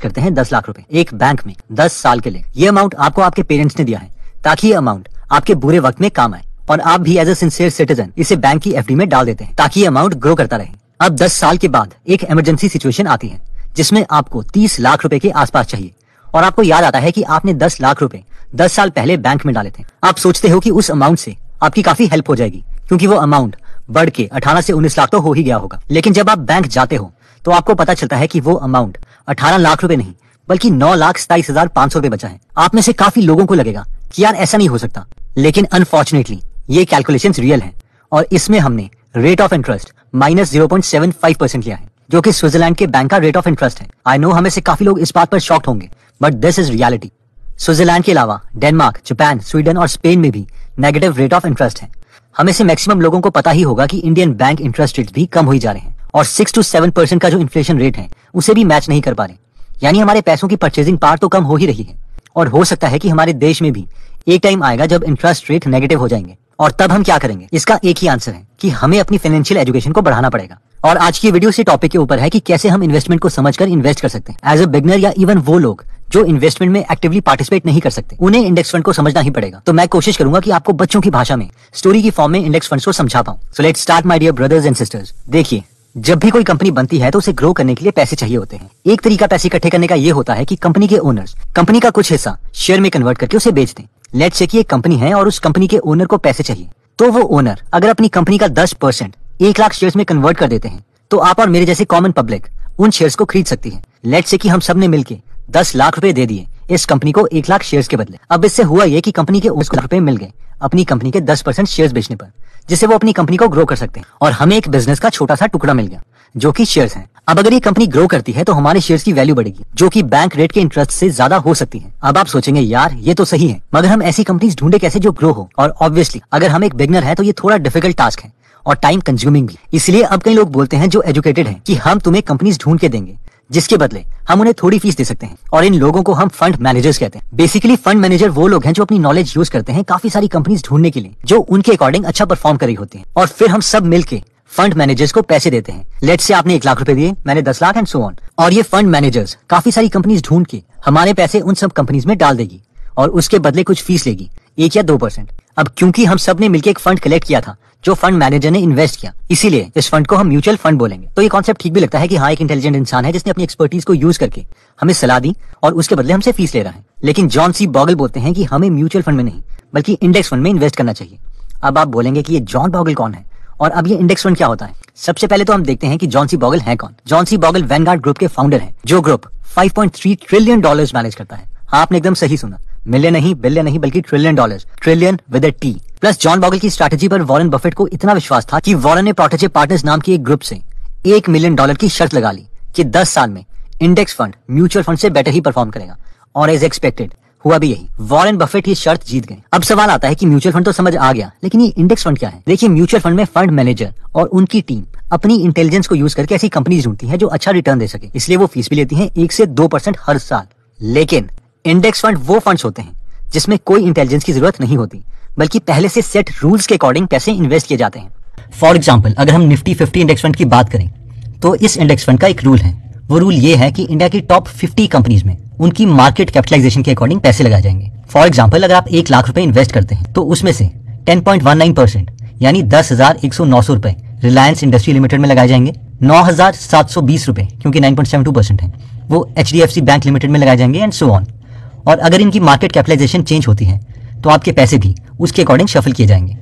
करते हैं 10 लाख रुपए एक बैंक में 10 साल के लिए। ये अमाउंट आपको आपके पेरेंट्स ने दिया है ताकि ये अमाउंट आपके बुरे वक्त में काम आए और आप भी एज ए सिंसियर सिटीजन इसे बैंक की एफडी में डाल देते हैं ताकि ये अमाउंट ग्रो करता रहे। अब 10 साल के बाद एक इमरजेंसी सिचुएशन आती है जिसमें आपको 30 लाख रुपए के आसपास चाहिए और आपको याद आता है कि आपने 10 लाख रुपए 10 साल पहले बैंक में डाले थे। आप सोचते हो कि उस अमाउंट से आपकी काफी हेल्प हो जाएगी क्योंकि वो अमाउंट बढ़ के 18 से 19 लाख तो हो ही गया होगा। लेकिन जब आप बैंक जाते हो तो आपको पता चलता है कि वो अमाउंट 18 लाख रुपए नहीं बल्कि 9,27,500 रुपए बचा है। आप में से काफी लोगों को लगेगा कि यार ऐसा नहीं हो सकता, लेकिन अनफॉर्चुनेटली ये कैलकुलेशंस रियल हैं और इसमें हमने रेट ऑफ इंटरेस्ट -0.75% लिया है जो कि स्विट्जरलैंड के बैंक का रेट ऑफ इंटरेस्ट है। आई नो हमें से काफी लोग इस बात पर शॉक्ड होंगे but this is reality. Switzerland के अलावा डेनमार्क, जापान, स्वीडन और स्पेन में भी नेगेटिव रेट ऑफ इंटरेस्ट है। हमें से मैक्सिमम लोगों को पता ही होगा कि इंडियन बैंक इंटरेस्ट रेट भी कम हो जा रहे हैं और 6 to 7% का जो इन्फ्लेशन रेट है उसे भी मैच नहीं कर पा रहे। यानी हमारे पैसों की परचेजिंग पावर तो कम हो ही रही है और हो सकता है कि हमारे देश में भी एक टाइम आएगा जब इंटरेस्ट रेट नेगेटिव हो जाएंगे और तब हम क्या करेंगे। इसका एक ही आंसर है कि हमें अपनी फाइनेंशियल एजुकेशन को बढ़ाना पड़ेगा। और आज की वीडियो इसी टॉपिक के ऊपर है कि कैसे हम इन्वेस्टमेंट को समझकर इन्वेस्ट कर सकते हैं। एज अ बिगनर या इवन वो लोग जो इन्वेस्टमेंट में एक्टिवली पार्टिसिपेट नहीं कर सकते उन्हें इंडेक्स फंड को समझना ही पड़ेगा। तो मैं कोशिश करूंगा कि आपको बच्चों की भाषा में स्टोरी की फॉर्म में इंडेक्स फंड्स को समझा पाऊं। So let's start my dear brothers and sisters. देखिए, जब भी कोई कंपनी बनती है तो उसे ग्रो करने के लिए पैसे चाहिए होते हैं। एक तरीका पैसे इकट्ठे करने का ये होता है कि कंपनी के ओनर्स कंपनी का कुछ हिस्सा शेयर में कन्वर्ट करके उसे बेच दें। लेट्स से कि एक कंपनी है और उस कंपनी के ओनर को पैसे चाहिए, तो वो ओनर अगर अपनी कंपनी का 10% 1 लाख शेयर्स में कन्वर्ट कर देते हैं तो आप और मेरे जैसे कॉमन पब्लिक उन शेयर्स को खरीद सकती है। लेट्स से कि हम सब ने मिलकर 10 लाख रुपए दे दिए इस कंपनी को 1 लाख शेयर्स के बदले। अब इससे हुआ ये कि कंपनी के उसको रुपए मिल गए अपनी कंपनी के 10% शेयर्स बेचने पर, जिससे वो अपनी कंपनी को ग्रो कर सकते हैं और हमें एक बिजनेस का छोटा सा टुकड़ा मिल गया जो कि शेयर्स हैं। अब अगर ये कंपनी ग्रो करती है तो हमारे शेयर्स की वैल्यू बढ़ेगी जो कि बैंक रेट के इंटरेस्ट से ज्यादा हो सकती है। अब आप सोचेंगे यार ये तो सही है, मगर हम ऐसी कंपनीज ढूंढे कैसे जो ग्रो हो। और ऑब्वियसली अगर हम एक बिगनर है तो ये थोड़ा डिफिकल्ट टास्क है और टाइम कंज्यूमिंग भी। इसलिए अब कई लोग बोलते हैं जो एजुकेटेड हैं कि हम तुम्हें कंपनीज ढूंढ के देंगे जिसके बदले हम उन्हें थोड़ी फीस दे सकते हैं और इन लोगों को हम फंड मैनेजर्स कहते हैं। बेसिकली फंड मैनेजर वो लोग हैं जो अपनी नॉलेज यूज करते हैं काफी सारी कंपनीज ढूंढने के लिए जो उनके अकॉर्डिंग अच्छा परफॉर्म कर रही होती है और फिर हम सब मिलके फंड मैनेजर्स को पैसे देते हैं। लेट्स से आपने 1 लाख रुपए दिए, मैंने 10 लाख एंड सो ऑन। और ये फंड मैनेजर्स काफी सारी कंपनीज ढूंढ के हमारे पैसे उन सब कंपनीज में डाल देगी और उसके बदले कुछ फीस लेगी 1 या 2%। अब क्योंकि हम सब ने मिलकर एक फंड कलेक्ट किया था जो फंड मैनेजर ने इन्वेस्ट किया, इसीलिए इस फंड को हम म्यूचुअल फंड बोलेंगे। तो ये कॉन्सेप्ट ठीक भी लगता है कि हाँ एक इंटेलिजेंट इंसान है जिसने अपनी एक्सपर्टीज को यूज करके हमें सलाह दी और उसके बदले हमसे फीस ले रहा है। लेकिन जॉन सी बॉगल बोलते हैं कि हमें म्यूचुअल फंड में नहीं बल्कि इंडेक्स फंड में इन्वेस्ट करना चाहिए। अब आप बोलेंगे कि ये जॉन बॉगल कौन है और अब ये इंडेक्स फंड क्या होता है। सबसे पहले तो हम देखते हैं कि जॉन सी बॉगल है कौन। John C Bogle Vanguard group के फाउंडर हैं जो ग्रुप $5.3 ट्रिलियन मैनेज करता है। हाँ आपने एकदम सही सुना, मिलियन नहीं बिलियन नहीं बल्कि $trillion, trillion with a T. Plus John Bogle की स्ट्रैटेजी पर वॉरेन बफेट को इतना विश्वास था कि वॉरेन ने प्रोटेजे पार्टनर्स नाम की एक ग्रुप से $1 मिलियन की शर्त लगा ली कि 10 साल में इंडेक्स फंड म्यूचुअल फंड से बेटर ही परफॉर्म करेगा और एज एक्सपेक्टेड हुआ भी यही। वॉरेन बफेट ये शर्त जीत गए। अब सवाल आता है कि म्यूचुअल फंड तो समझ आ गया, लेकिन ये इंडेक्स फंड क्या है। देखिए, म्यूचुअल फंड में फंड मैनेजर और उनकी टीम अपनी इंटेलिजेंस को यूज करके ऐसी कंपनीज ढूंढती है जो अच्छा रिटर्न दे सके, इसलिए वो फीस भी लेती है 1 से 2% हर साल। लेकिन इंडेक्स फंड वो फंड्स होते हैं जिसमें कोई इंटेलिजेंस की जरूरत नहीं होती बल्कि पहले से सेट रूल्स के अकॉर्डिंग पैसे इन्वेस्ट किए जाते हैं। फॉर एग्जाम्पल, अगर हम निफ्टी 50 इंडेक्स फंड की बात करें तो इस इंडेक्स फंड का एक रूल है। वो रूल ये है कि इंडिया की टॉप 50 कंपनीज में उनकी मार्केट कैपिटलाइजेशन के अकॉर्डिंग पैसे लगाए जाएंगे। फॉर एग्जाम्पल, अगर आप 1 लाख रुपए इन्वेस्ट करते हैं तो उसमें से 10.19% यानी 10,109 रुपए रिलायंस इंडस्ट्री लिमिटेड में लगाए जाएंगे। 9,720 रुपए क्योंकि 9.72% है वो HDFC बैंक लिमिटेड में लगाए जाएंगे एंड सो ऑन। और अगर इनकी मार्केट कैपिटलाइजेशन चेंज होती है तो आपके पैसे भी उसके अकॉर्डिंग शफल किए जाएंगे।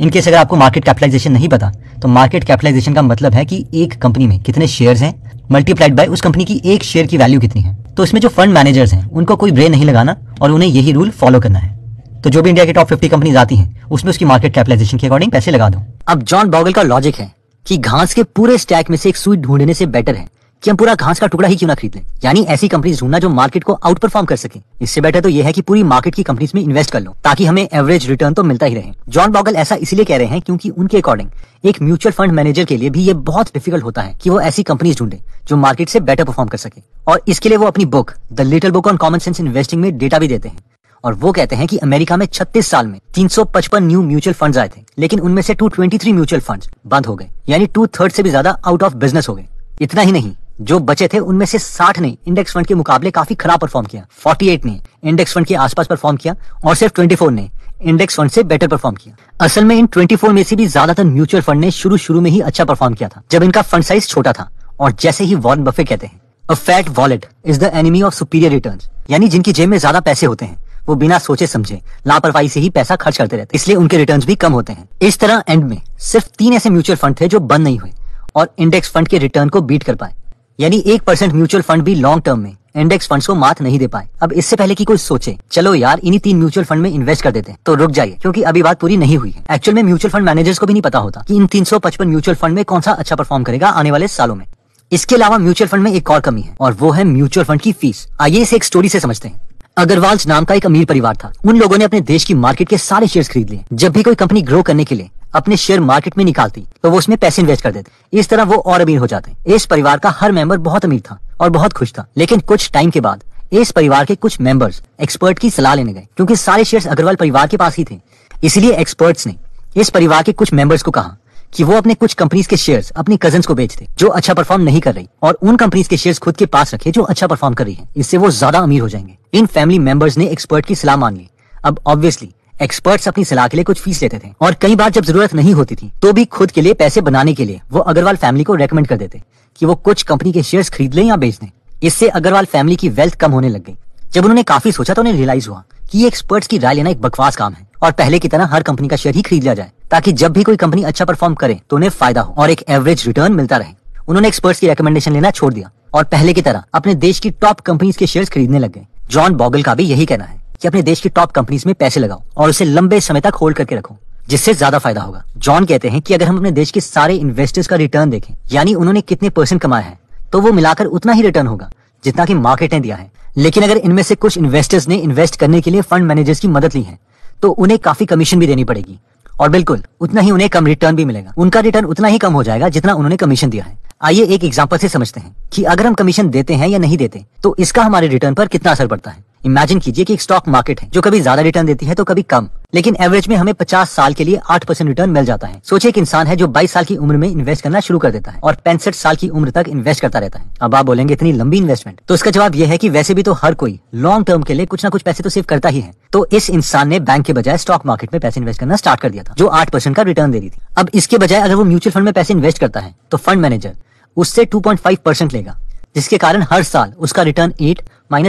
इनकेस अगर आपको मार्केट कैपिटलाइजेशन नहीं पता तो मार्केट कैपिटलाइजेशन का मतलब है कि एक कंपनी में कितने शेयर्स हैं मल्टीप्लाइड बाय उस कंपनी की एक शेयर की वैल्यू कितनी है। तो इसमें जो फंड मैनेजर्स हैं उनको कोई ब्रेन नहीं लगाना और उन्हें यही रूल फॉलो करना है। तो जो भी इंडिया की टॉप 50 कंपनीज आती हैं उसमें उसकी मार्केट कैपिटलाइजेशन के अकॉर्डिंग पैसे लगा दो। अब जॉन बॉगल का लॉजिक है कि घास के पूरे स्टैक में से एक सुई ढूंढने से बेटर है कि हम पूरा घास का टुकड़ा ही क्यों ना खरीद लें। यानी ऐसी कंपनीज ढूंढना जो मार्केट को आउट परफॉर्म कर सके। इससे बेटर तो यह है कि पूरी मार्केट की कंपनीज में इन्वेस्ट कर लो ताकि हमें एवरेज रिटर्न तो मिलता ही रहे। जॉन बॉगल ऐसा इसलिए कह रहे हैं क्योंकि उनके अकॉर्डिंग एक म्यूचुअल फंड मैनेजर के लिए भी ये बहुत डिफिकल्ट होता है कि वो ऐसी कंपनीज ढूंढे जो मार्केट से बेटर परफॉर्म कर सके। और इसके लिए वो अपनी book the little book on common sense investing में डेटा भी देते हैं और वो कहते हैं कि अमेरिका में 36 साल में 355 न्यू म्यूचुअल फंड्स आए थे, लेकिन उनमें से 223 म्यूचुअल फंड्स बंद हो गए, यानी 2/3 से भी ज्यादा आउट ऑफ बिजनेस हो गए। इतना ही नहीं, जो बचे थे उनमें से 60 ने इंडेक्स फंड के मुकाबले काफी खराब परफॉर्म किया, 48 ने इंडेक्स फंड के आसपास परफॉर्म किया और सिर्फ 24 ने इंडेक्स फंड से बेटर परफॉर्म किया। असल में इन 24 में से भी ज्यादातर म्यूचुअल फंड ने शुरू में ही अच्छा परफॉर्म किया था, जब इनका फंड साइज छोटा था। और जैसे ही वॉरेन बफेट कहते हैं, a fat wallet is the enemy of superior returns, यानी जिनकी जेब में ज्यादा पैसे होते हैं वो बिना सोचे समझे लापरवाही से ही पैसा खर्च करते रहते हैं, इसलिए उनके रिटर्न्स भी कम होते हैं। इस तरह एंड में सिर्फ 3 ऐसे म्यूचुअल फंड थे जो बंद नहीं हुए और इंडेक्स फंड के रिटर्न को बीट कर पाए, यानी 1% म्यूचुअल फंड भी लॉन्ग टर्म में इंडेक्स फंड्स को मात नहीं दे पाए। अब इससे पहले कि कोई सोचे चलो यार इन्हीं 3 म्यूचुअल फंड में इन्वेस्ट कर देते हैं, तो रुक जाइए, क्योंकि अभी बात पूरी नहीं हुई है। एक्चुअल में म्यूचुअल फंड मैनेजर्स को भी नहीं पता होता कि इन 355 म्यूचुअल फंड में कौन सा अच्छा परफॉर्म करेगा आने वाले सालों में। इसके अलावा म्यूचुअल फंड में एक और कमी है और वो है म्यूचुअल फंड की फीस। आइए इसे एक स्टोरी से समझते हैं। अग्रवाल नाम का एक अमीर परिवार था। उन लोगों ने अपने देश की मार्केट के सारे शेयर्स खरीद लिए। जब भी कोई कंपनी ग्रो करने के लिए अपने शेयर मार्केट में निकालती तो वो उसमें पैसे इन्वेस्ट कर देते। इस तरह वो और अमीर हो जाते। इस परिवार का हर मेंबर बहुत अमीर था और बहुत खुश था। लेकिन कुछ टाइम के बाद इस परिवार के कुछ मेंबर्स एक्सपर्ट की सलाह लेने गए, क्योंकि सारे शेयर्स अग्रवाल परिवार के पास ही थे। इसलिए एक्सपर्ट्स ने इस परिवार के कुछ मेंबर्स को कहा कि वो अपने कुछ कंपनीज के शेयर्स अपनी कजन्स को बेच दे जो अच्छा परफॉर्म नहीं कर रही, और उन कंपनीज के शेयर्स खुद के पास रखे जो अच्छा परफॉर्म कर रही है। इससे वो ज्यादा अमीर हो जाएंगे। इन फैमिली मेंबर्स ने एक्सपर्ट की सलाह मान ली। अब ऑब्वियसली एक्सपर्ट्स अपनी सलाह के लिए कुछ फीस लेते थे और कई बार जब जरूरत नहीं होती थी तो भी खुद के लिए पैसे बनाने के लिए वो अग्रवाल फैमिली को रेकमेंड कर देते कि वो कुछ कंपनी के शेयर्स खरीद लें या बेच दें। इससे अग्रवाल फैमिली की वेल्थ कम होने लग गई। जब उन्होंने काफी सोचा तो उन्हें रियलाइज हुआ कि ये एक्सपर्ट्स की राय लेना एक बकवास काम है और पहले की तरह हर कंपनी का शेयर ही खरीद लिया जाए, ताकि जब भी कोई कंपनी अच्छा परफॉर्म करे तो उन्हें फायदा हो और एक एवरेज रिटर्न मिलता रहे। उन्होंने एक्सपर्ट्स की रिकमेंडेशन लेना छोड़ दिया और पहले की तरह अपने देश की टॉप कंपनीज के शेयर्स खरीदने लग गए। जॉन बॉगल का भी यही कहना है कि अपने देश की टॉप कंपनीज में पैसे लगाओ और उसे लंबे समय तक होल्ड करके रखो, जिससे ज्यादा फायदा होगा। जॉन कहते हैं कि अगर हम अपने देश के सारे इन्वेस्टर्स का रिटर्न देखें, यानी उन्होंने कितने % कमाया है, तो वो मिलाकर उतना ही रिटर्न होगा जितना कि मार्केट ने दिया है। लेकिन अगर इनमें से कुछ इन्वेस्टर्स ने इन्वेस्ट करने के लिए फंड मैनेजर्स की मदद ली है तो उन्हें काफी कमीशन भी देनी पड़ेगी और बिल्कुल उतना ही उन्हें कम रिटर्न भी मिलेगा। उनका रिटर्न उतना ही कम हो जाएगा जितना उन्होंने कमीशन दिया है। आइए एक एग्जांपल से समझते हैं कि अगर हम कमीशन देते हैं या नहीं देते तो इसका हमारे रिटर्न पर कितना असर पड़ता है। इमेजिन कीजिए कि एक स्टॉक मार्केट है जो कभी ज्यादा रिटर्न देती है तो कभी कम, लेकिन एवरेज में हमें 50 साल के लिए 8% रिटर्न मिल जाता है। सोचिए एक इंसान है जो 22 साल की उम्र में इन्वेस्ट करना शुरू कर देता है और 65 साल की उम्र तक इन्वेस्ट करता रहता है। अब आप बोलेंगे इतनी लंबी इन्वेस्टमेंट, तो इसका जवाब यह है कि वैसे भी तो हर कोई लॉन्ग टर्म के लिए कुछ ना कुछ पैसे तो सेव करता ही है। तो इस इंसान ने बैंक के बजाय स्टॉक मार्केट में पैसे इन्वेस्ट करना स्टार्ट कर दिया था जो 8% का रिटर्न दे रही थी। अब इसके बजाय अगर वो म्यूचुअल फंड में पैसे इन्वेस्ट करता है तो फंड मैनेजर उससे 2.5% लेगा, जिसके कारण हर साल उसका रिटर्न 8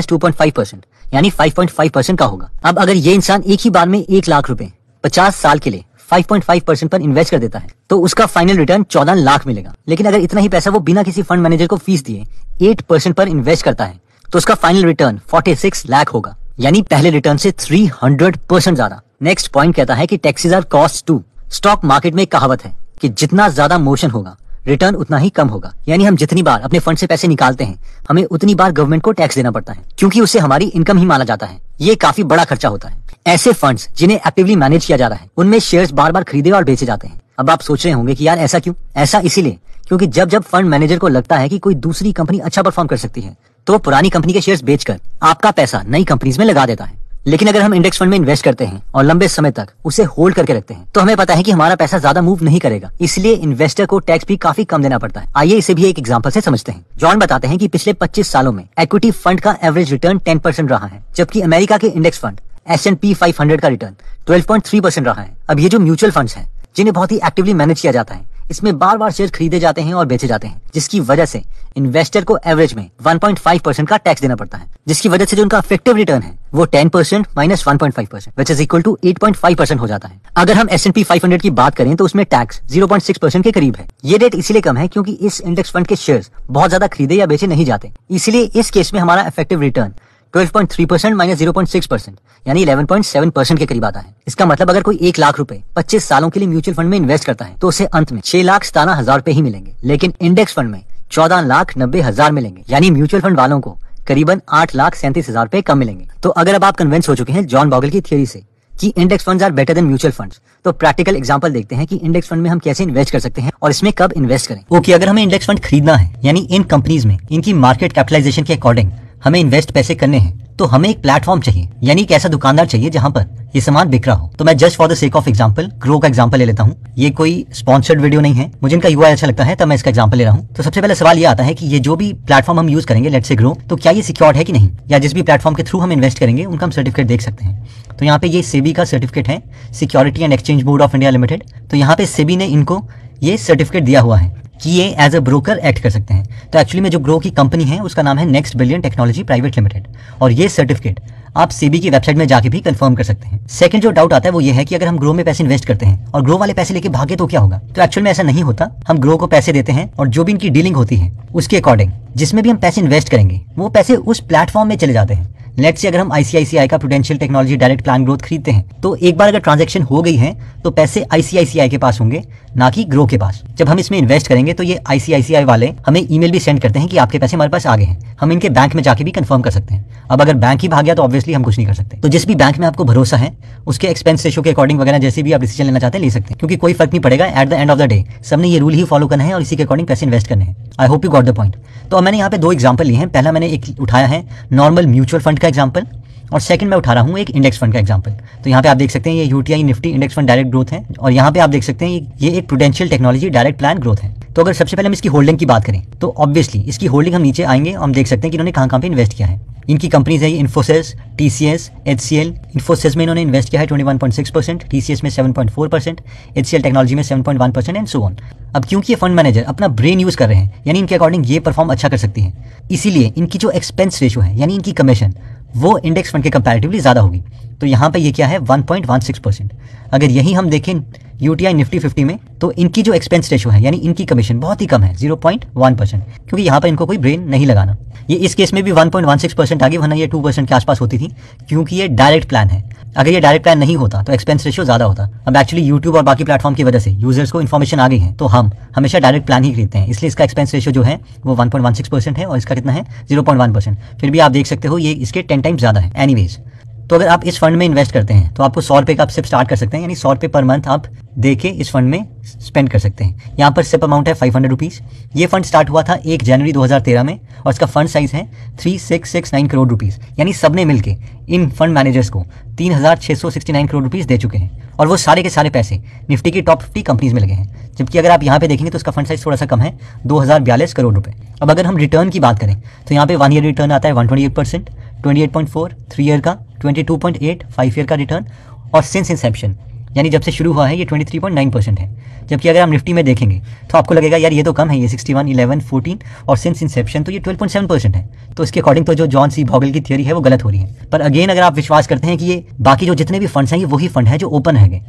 - 2.5% यानी 5.5% का होगा। अब अगर ये इंसान एक ही बार में 1 लाख रुपए 50 साल के लिए 5.5% पर इन्वेस्ट कर देता है तो उसका फाइनल रिटर्न 14 लाख मिलेगा। लेकिन अगर इतना ही पैसा वो बिना किसी फंड मैनेजर को फीस दिए 8% पर इन्वेस्ट करता है तो उसका फाइनल रिटर्न 46 लाख होगा, यानी पहले रिटर्न से 300% ज्यादा। नेक्स्ट पॉइंट कहता है कि taxes are cost too. Stock market में एक कहावत है कि जितना ज्यादा मोशन होगा रिटर्न उतना ही कम होगा, यानी हम जितनी बार अपने फंड से पैसे निकालते हैं हमें उतनी बार गवर्नमेंट को टैक्स देना पड़ता है, क्योंकि उसे हमारी इनकम ही माना जाता है। ये काफी बड़ा खर्चा होता है। ऐसे फंड्स जिन्हें एक्टिवली मैनेज किया जा रहा है उनमें शेयर्स बार बार खरीदे और बेचे जाते हैं। अब आप सोच रहे होंगे कि यार ऐसा क्यों? ऐसा इसीलिए क्योंकि जब जब फंड मैनेजर को लगता है कि कोई दूसरी कंपनी अच्छा परफॉर्म कर सकती है तो वो पुरानी कंपनी के शेयर्स बेचकर आपका पैसा नई कंपनीज में लगा देता है। लेकिन अगर हम इंडेक्स फंड में इन्वेस्ट करते हैं और लंबे समय तक उसे होल्ड करके रखते हैं तो हमें पता है कि हमारा पैसा ज्यादा मूव नहीं करेगा, इसलिए इन्वेस्टर को टैक्स भी काफी कम देना पड़ता है। आइए इसे भी एक एग्जांपल से समझते हैं। जॉन बताते हैं कि पिछले 25 सालों में इक्विटी फंड का एवरेज रिटर्न 10% रहा है, जबकि अमेरिका के इंडेक्स फंड S&P 500 का रिटर्न 12.3% रहा है। अब ये जो म्यूचुअल फंड्स हैं जिन्हें बहुत ही एक्टिवली मैनेज किया जाता है, इसमें बार बार शेयर खरीदे जाते हैं और बेचे जाते हैं, जिसकी वजह से इन्वेस्टर को एवरेज में 1.5% का टैक्स देना पड़ता है, जिसकी वजह से जो उनका इफेक्टिव रिटर्न है वो 10% - 1.5% विच इज इक्वल टू 8.5% हो जाता है। अगर हम S&P 500 की बात करें तो उसमें टैक्स 0.6% के करीब है। ये रेट इसीलिए कम है क्योंकि इस इंडेक्स फंड के शेयर्स बहुत ज्यादा खरीदे या बेचे नहीं जाते, इसलिए इस केस में हमारा इफेक्टिव रिटर्न 12.3% - 0.6% यानी 11.7% के करीब आता है। इसका मतलब अगर कोई 1 लाख रुपए 25 सालों के लिए म्यूचुअल फंड में इन्वेस्ट करता है तो उसे अंत में 6,17,000 रुपए ही मिलेंगे, लेकिन इंडेक्स फंड में 14,90,000 मिलेंगे, यानी म्यूचुअल फंड वालों को करीबन 8,37,000 रुपए कम मिलेंगे। तो अगर अब आप कन्विंस हो चुके हैं जॉन बॉगल की थियरी से कि index funds are better than mutual funds, तो प्रैक्टिकल एग्जांपल देखते हैं कि इंडेक्स फंड में हम कैसे इन्वेस्ट कर सकते हैं और इसमें कब इन्वेस्ट करें। ओके, अगर हमें इंडेक्स फंड खरीदना है यानी इन कंपनीज में इनकी मार्केट कैपिटलाइजेशन के अकॉर्डिंग हमें इन्वेस्ट पैसे करने हैं तो हमें एक प्लेटफॉर्म चाहिए, यानी एक ऐसा दुकानदार चाहिए जहां पर ये सामान बिक रहा हो। तो मैं just for the sake of example grow का एग्जांपल ले लेता हूं। ये कोई स्पॉन्सर्ड वीडियो नहीं है, मुझे इनका यूआई अच्छा लगता है तब मैं इसका एग्जांपल ले रहा हूं। तो सबसे पहले सवाल ये आता है कि ये जो भी प्लेटफॉर्म हम यूज करेंगे, लेट्स से ग्रो, तो क्या ये सिक्योर्ड है कि नहीं, या जिस भी प्लेटफॉर्म के थ्रू हम इन्वेस्ट करेंगे उनका हम सर्टिफिकेट देख सकते हैं। तो यहाँ पे ये सेबी का सर्टिफिकेट है, security and exchange board of India limited. तो यहाँ पे सेबी ने इनको ये सर्टिफिकेट दिया हुआ है कि ये एज अ ब्रोकर एक्ट कर सकते हैं। तो एक्चुअली में जो ग्रो की कंपनी है उसका नाम है next billion technology private limited, और ये सर्टिफिकेट आप सेबी की वेबसाइट में जाके भी कंफर्म कर सकते हैं। सेकंड जो डाउट आता है वो ये है कि अगर हम ग्रो में पैसे इन्वेस्ट करते हैं और ग्रो वाले पैसे लेके भागे तो क्या होगा। तो एक्चुअल में ऐसा नहीं होता। हम ग्रो को पैसे देते हैं और जो भी इनकी डीलिंग होती है उसके अकॉर्डिंग जिसमें भी हम पैसे इन्वेस्ट करेंगे वो पैसे उस प्लेटफॉर्म में चले जाते हैं। लेट्स से अगर हम आईसीआईसीआई का prudential technology direct plan growth खरीदते हैं तो एक बार अगर ट्रांजैक्शन हो गई है तो पैसे आईसीआईसीआई के पास होंगे, ना कि ग्रो के पास। जब हम इसमें इन्वेस्ट करेंगे तो ये आईसीआईसीआई वाले हमें ईमेल भी सेंड करते हैं कि आपके पैसे हमारे पास आ गए हैं। हम इनके बैंक में जाके भी कंफर्म कर सकते हैं। अब अगर बैंक ही भाग गया तो ऑब्वियसली हम कुछ नहीं कर सकते। तो जिस भी बैंक में आपको भरोसा है उसके एक्सपेंस रेशो के अकॉर्डिंग वगैरह जैसे भी आप डिसीजन लेना चाहते हैं ले सकते हैं, क्योंकि कोई फर्क नहीं पड़ेगा। At the end of the day सबने ये रूल ही फॉलो करना है और इसी के अकॉर्डिंग पैसे इन्वेस्ट करने हैं। I hope you got the point. तो मैंने यहाँ पे दो एग्जाम्पल लिए हैं। पहला मैंने एक उठाया है नॉर्मल म्यूचुअल फंड का एग्जाम्पल, और सेकंड मैं उठा रहा हूँ एक इंडेक्स फंड का एग्जांपल। तो यहाँ पे आप देख सकते हैं ये UTI Nifty index fund direct growth है, और यहाँ पे आप देख सकते हैं ये एक prudential technology direct plan growth है। तो अगर सबसे पहले हम इसकी होल्डिंग की बात करें तो ऑब्वियसली इसकी होल्डिंग हम नीचे आएंगे और हम देख सकते हैं कि इन्होंने कहाँ पे इन्वेस्ट किया है। इनकी कंपनीज है इन्फोसिस, टीसीएस, एचसीएल। इन्फोसिस में इन्होंने इन्वेस्ट किया है 21.6%, टीसीएस में 7.4%, एचसीएल टेक्नोलॉजी में 7.1% एंड सो ऑन। अब क्योंकि ये फंड मैनेजर अपना ब्रेन यूज कर रहे हैं, यानी इनके अकॉर्डिंग ये परफॉर्म अच्छा कर सकती है, इसीलिए इनकी जो एक्सपेंस रेशो है यानी इनकी कमीशन वो इंडेक्स फंड के कंपैरेटिवली ज़्यादा होगी। तो यहाँ पे ये क्या है 1.16%। अगर यही हम देखें यूटीआई निफ्टी 50 में तो इनकी जो एक्सपेंस रेशो है यानी इनकी कमीशन बहुत ही कम है 0.1%, क्योंकि यहाँ पर इनको कोई ब्रेन नहीं लगाना। ये इस केस में भी 1.16% आ गई, वरना ये 2% के आसपास होती थी, क्योंकि ये डायरेक्ट प्लान है। अगर ये डायरेक्ट प्लान नहीं होता तो एक्सपेंस रेशियो ज़्यादा होता। अब एक्चुअली यूट्यूब और बाकी प्लेटफॉर्म की वजह से यूजर्स को इन्फॉर्मेशन आ गई है तो हम हमेशा डायरेक्ट प्लान ही खरीदते हैं, इसलिए इसका एक्सपेंस रेशियो जो है वो 1.16% है और इसका कितना है 0.1%। फिर भी आप देख सकते हो ये इसके 10 टाइम्स ज़्यादा है। एनीवेज, तो अगर आप इस फंड में इन्वेस्ट करते हैं तो आपको 100 रुपये का आप सिप स्टार्ट कर सकते हैं, यानी 100 रुपये पर मंथ आप दे के इस फंड में स्पेंड कर सकते हैं। यहाँ पर सिप अमाउंट है 500 रुपीज़। ये फंड स्टार्ट हुआ था 1 जनवरी 2013 में और इसका फंड साइज है 3669 करोड़ रुपीज़, यानी सबने मिलके इन फंड मैनेजर्स को 3669 करोड़ रुपीज़ दे चुके हैं, और वो सारे के सारे पैसे निफ्टी की टॉप 50 कंपनीज में लगे हैं। जबकि अगर आप यहाँ पे देखेंगे तो इसका फंड साइज थोड़ा सा कम है 2042 करोड़ रुपए। अब अगर हम रिटर्न की बात करें तो यहाँ पे 1 ईयर रिटर्न आता है 128%, 28.4 3 ईयर का, 22.8 5 ईयर का रिटर्न, और सिंस इंसेप्शन यानी जब से शुरू हुआ है ये 23.9% है। जबकि अगर हम निफ्टी में देखेंगे तो आपको लगेगा यार ये तो कम है, ये 61, 11, 14 और सिंस इंसेप्शन तो ये 12.7% है। तो इसके अकॉर्डिंग तो जो जॉन सी भोगल की थियरी है वो गलत हो रही है। पर अगेन अगर आप विश्वास करते हैं कि ये बाकी जो जितने भी फंड्स हैं ये वही फंड है जो ओपन है,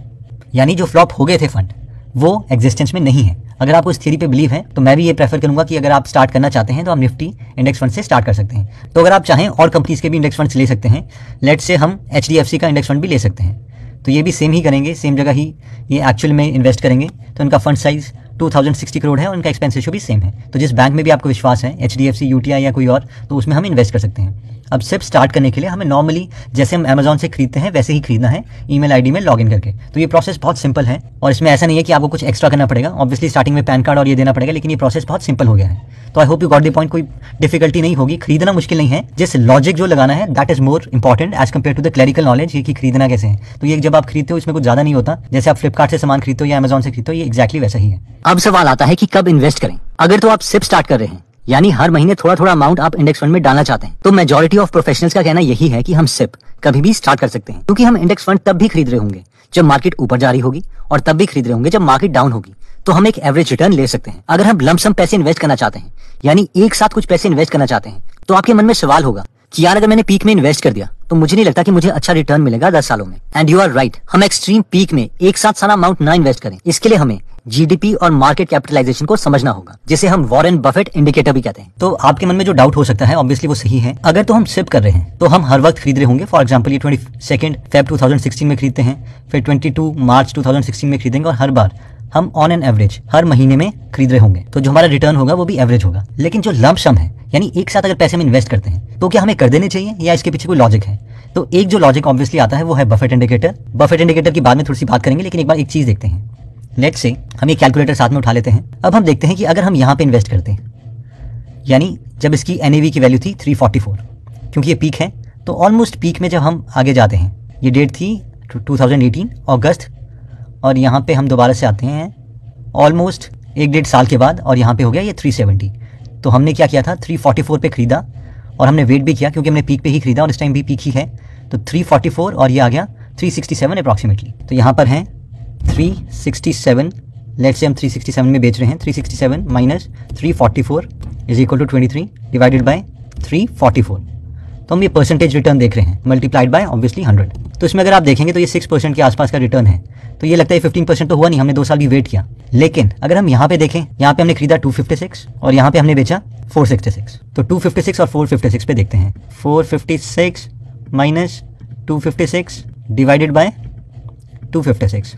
यानी जो फ्लॉप हो गए थे फंड वो एग्जिस्टेंस में नहीं है। अगर आपको इस थ्योरी पे बिलीव है तो मैं भी ये प्रेफर करूंगा कि अगर आप स्टार्ट करना चाहते हैं तो आप निफ्टी इंडेक्स फंड से स्टार्ट कर सकते हैं। तो अगर आप चाहें और कंपनीज के भी इंडेक्स फंड्स ले सकते हैं, लेट्स से हम एचडीएफसी का इंडेक्स फंड भी ले सकते हैं। तो ये भी सेम ही करेंगे, सेम जगह ही ये एक्चुअल में इन्वेस्ट करेंगे। तो इनका फंड साइज 2060 करोड़ है और इनका एक्सपेंस रेशियो भी सेम है। तो जिस बैंक में भी आपको विश्वास है एचडीएफसी, यूटीआई या कोई और, तो उसमें हम इन्वेस्ट कर सकते हैं। अब सिर्फ स्टार्ट करने के लिए हमें नॉर्मली जैसे हम अमेजॉन से खरीदते हैं वैसे ही खरीदना है, ईमेल आईडी में लॉगिन करके। तो ये प्रोसेस बहुत सिंपल है और इसमें ऐसा नहीं है कि आपको कुछ एक्स्ट्रा करना पड़ेगा। ऑब्वियसली स्टार्टिंग में पैन कार्ड और ये देना पड़ेगा, लेकिन ये प्रोसेस बहुत सिंपल हो गया है। तो I hope you got the point. कोई डिफिकल्टी नहीं होगी, खरीदना मुश्किल नहीं है, जिस लॉजिक जो लगाना है that is more important as compare to the clerical knowledge, ये कि खरीदना कैसे है। तो ये जब आप खरीदते हो इसमें कुछ ज्यादा नहीं होता, जैसे आप फ्लिपकार्ट से सामान खरीदते हो या अमेजॉन से खरीदते हो, ये एक्जैक्टली वैसा ही है। अब सवाल आता है कि कब इन्वेस्ट करें। अगर तो आप सिप स्टार्ट कर रहे हैं यानी हर महीने थोड़ा थोड़ा अमाउंट आप इंडेक्स फंड में डालना चाहते हैं, तो मेजॉरिटी ऑफ प्रोफेशनल्स का कहना यही है कि हम सिप कभी भी स्टार्ट कर सकते हैं, क्योंकि हम इंडेक्स फंड तब भी खरीद रहे होंगे जब मार्केट ऊपर जा रही होगी और तब भी खरीद रहे होंगे जब मार्केट डाउन होगी। तो हम एक एवरेज रिटर्न ले सकते हैं। अगर हम लमसम पैसे इन्वेस्ट करना चाहते हैं यानी एक साथ कुछ पैसे इन्वेस्ट करना चाहते हैं, तो आपके मन में सवाल होगा कि यार अगर मैंने पीक में इन्वेस्ट कर दिया तो मुझे नहीं लगता कि मुझे अच्छा रिटर्न मिलेगा 10 सालों में। एंड यू आर राइट, हम एक्सट्रीम पीक में एक साथ सारा अमाउंट ना इन्वेस्ट करें। इसके लिए हमें जीडीपी और मार्केट कैपिटलाइजेशन को समझना होगा, जिसे हम वॉरेन बफेट इंडिकेटर भी कहते हैं। तो आपके मन में जो डाउट हो सकता है ऑब्वियसली वो सही है। अगर तो हम सिप कर रहे हैं तो हम हर वक्त खरीद रहे होंगे। फॉर एग्जांपल ये 22 फेब 2016 में खरीदते हैं, फिर 22 मार्च 2016 में खरीदेंगे, और हर बार हम ऑन एन एवरेज हर महीने में खरीद रहे होंगे। तो जो हमारा रिटर्न होगा वो भी एवरेज होगा। लेकिन जो लंप सम है यानी एक साथ अगर पैसे में इन्वेस्ट करते हैं तो क्या हमें कर देने चाहिए या इसके पीछे कोई लॉजिक है? तो एक जो लॉजिक ऑब्वियसली आता है वो है बफेट इंडिकेटर। बफेट इंडिकेटर की बाद में थोड़ी सी बात करेंगे, लेकिन एक बार एक चीज देखते हैं। लेट्स से हम ये कैलकुलेटर साथ में उठा लेते हैं। अब हम देखते हैं कि अगर हम यहाँ पे इन्वेस्ट करते हैं, यानी जब इसकी एनएवी की वैल्यू थी 344, क्योंकि ये पीक है तो ऑलमोस्ट पीक में जब हम आगे जाते हैं, ये डेट थी 2018 अगस्त, और यहाँ पे हम दोबारा से आते हैं ऑलमोस्ट 1-1.5 साल के बाद, और यहाँ पे हो गया ये 370। तो हमने क्या किया था, 344 पे खरीदा और हमने वेट भी किया क्योंकि हमने पीक पे ही खरीदा और इस टाइम भी पीक ही है। तो 344 और ये आ गया 367 अप्रॉक्सीमेटली। तो यहाँ पर हैं 367, लेट्स से हम 367 में बेच रहे हैं। 367 minus 344 is equal to 23 divided by 344। तो हम ये परसेंटेज रिटर्न देख रहे हैं मल्टीप्लाइड बाय ऑब्वियसली 100। तो इसमें अगर आप देखेंगे तो ये 6% के आसपास का रिटर्न है। तो ये लगता है 15% तो हुआ नहीं, हमने 2 साल भी वेट किया। लेकिन अगर हम यहाँ पे देखें, यहाँ पे हमने खरीदा 256 और यहाँ पे हमने बेचा 466। तो 256 और 456 पे देखते हैं। 456 minus 256 divided by 256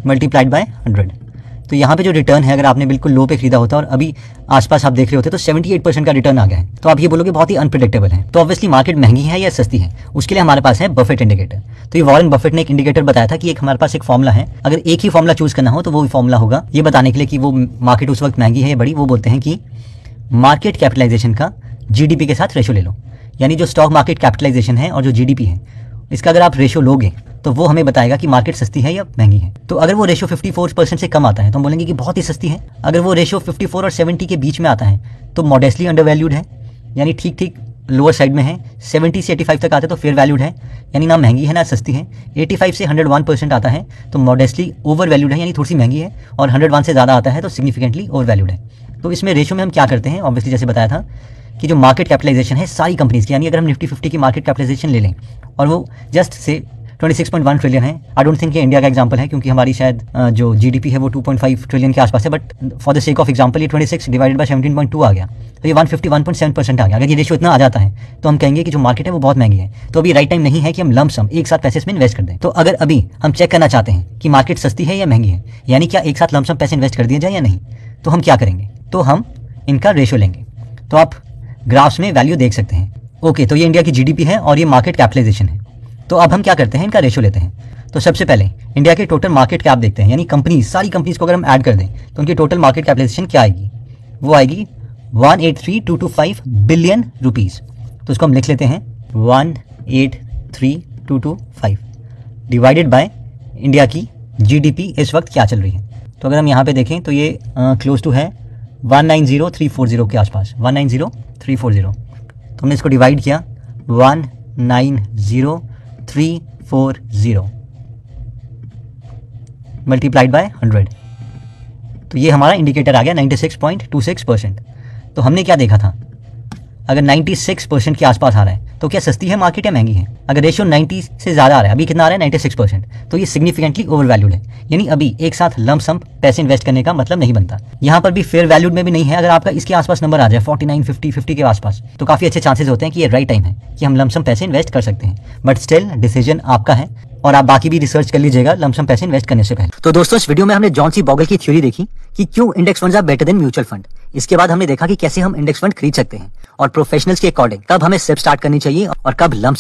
multiplied by 100। तो यहाँ पे जो रिटर्न है, अगर आपने बिल्कुल लो पे खरीदा होता और अभी आसपास आप देख रहे होते तो 78% का रिटर्न आ गया है। तो आप ये बोलोगे बहुत ही अनप्रेडिक्टेबल है। तो ऑब्वियसली मार्केट महंगी है या सस्ती है, उसके लिए हमारे पास है बफेट इंडिकेटर। तो ये वॉरेन बफेट ने एक इंडिकेटर बताया था कि एक हमारे पास एक फॉर्मूला है, अगर एक ही फॉर्मूला चूज करना हो तो वो फॉर्मूला होगा ये बताने के लिए कि वो मार्केट उस वक्त महंगी है या बड़ी। वो बोलते हैं कि मार्केट कैपिटलाइजेशन का जीडीपी के साथ रेशो ले लो, यानी जो स्टॉक मार्केट कैपिटलाइजेशन है और जो जीडीपी है, इसका अगर आप रेशो लोगे तो वो हमें बताएगा कि मार्केट सस्ती है या महंगी है। तो अगर वो रेशो 54% से कम आता है तो हम बोलेंगे कि बहुत ही सस्ती है। अगर वो रेशो 54 और 70 के बीच में आता है तो मॉडेस्टली अंडरवैल्यूड है, यानी ठीक ठीक लोअर साइड में है। 70 से 85 तक आते हैं तो फेयर वैल्यूड है, यानी ना महंगी है ना सस्ती है। 85 से 101% आता है तो मॉडेस्टली ओवर वैल्यूड है, यानी थोड़ी सी महंगी है। और 101 से ज़्यादा आता है तो सिग्निफिकेंटली ओवर वैल्यूड है। तो इसमें रेशो में हम क्या करते हैं, ऑब्वियसली जैसे बताया था कि जो मार्केट कैपिटलाइजेशन है सारी कंपनीज की, यानी अगर हम निफ्टी 50 की मार्केट कैपिटलाइजेशन ले लें और वो जस्ट से 26.1 ट्रिलियन है। आई डोंट थिंक ये इंडिया का एग्जांपल है क्योंकि हमारी शायद जो जीडीपी है वो 2.5 ट्रिलियन के आसपास है, but for the sake of example ये 26 डिवाइडेड बाय 17.2 आ गया, तो ये 151.7% आ गया। अगर ये रेशियो इतना आ जाता है तो हम कहेंगे कि जो मार्केट है वो बहुत महंगी है। तो अभी राइट टाइम नहीं है कि हम लंप सम एक साथ पैसे इसमें इन्वेस्ट कर दें। तो अगर अभी हम चेक करना चाहते हैं कि मार्केट सस्ती है या महंगी है, यानी क्या एक साथ लंप सम पैसे इन्वेस्ट कर दिए जाए या नहीं, तो हम क्या करेंगे, तो हम इनका रेशियो लेंगे। तो आप ग्राफ्स में वैल्यू देख सकते हैं। ओके, तो ये इंडिया की जीडीपी है और ये मार्केट कैपिटलाइजेशन है। तो अब हम क्या करते हैं, इनका रेशियो लेते हैं। तो सबसे पहले इंडिया के टोटल मार्केट कैप देखते हैं, यानी कंपनीज, सारी कंपनीज को अगर हम ऐड कर दें तो उनकी टोटल मार्केट कैपिटलाइजेशन क्या आएगी, वो आएगी 183,225 बिलियन रुपीज़। तो उसको हम लिख लेते हैं 183,225 डिवाइडेड बाय इंडिया की जीडीपी इस वक्त क्या चल रही है। तो अगर हम यहाँ पे देखें तो ये क्लोज टू है 190,340 के आसपास, 190,340। तो हमने इसको डिवाइड किया 190,340 मल्टीप्लाइड बाय 100। तो ये हमारा इंडिकेटर आ गया 96.26%। तो हमने क्या देखा था, अगर 96% के आसपास आ रहा है तो क्या सस्ती है मार्केट या महंगी है। अगर रेशियो 90 से ज़्यादा आ रहा है, अभी कितना आ रहा है 96%, तो ये सिग्निफिकेंटली ओवर वैल्यूड है, यानी अभी एक साथ लंप सम पैसे इन्वेस्ट करने का मतलब नहीं बनता। यहाँ पर भी फेयर वैल्यूड में भी नहीं है। अगर आपका इसके आसपास नंबर आ जाए 49, 50 के आसपास, तो काफ़ी अच्छे चांसेस होते हैं कि ये राइट टाइम है कि हम लंप सम पैसे इन्वेस्ट कर सकते हैं। बट स्टिल डिसीजन आपका है और आप बाकी भी रिसर्च कर लीजिएगा लंप सम पैसे इन्वेस्ट करने से पहले। तो दोस्तों, इस वीडियो में हमने जॉन सी बॉगल की थ्योरी देखी कि क्यों index funds are better than mutual fund. इसके बाद हमने देखा कि कैसे हम इंडेक्स फंड खरीद सकते हैं और प्रोफेशनल्स के अकॉर्डिंग कब हमें स्टेप स्टार्ट करनी चाहिए और कब लंप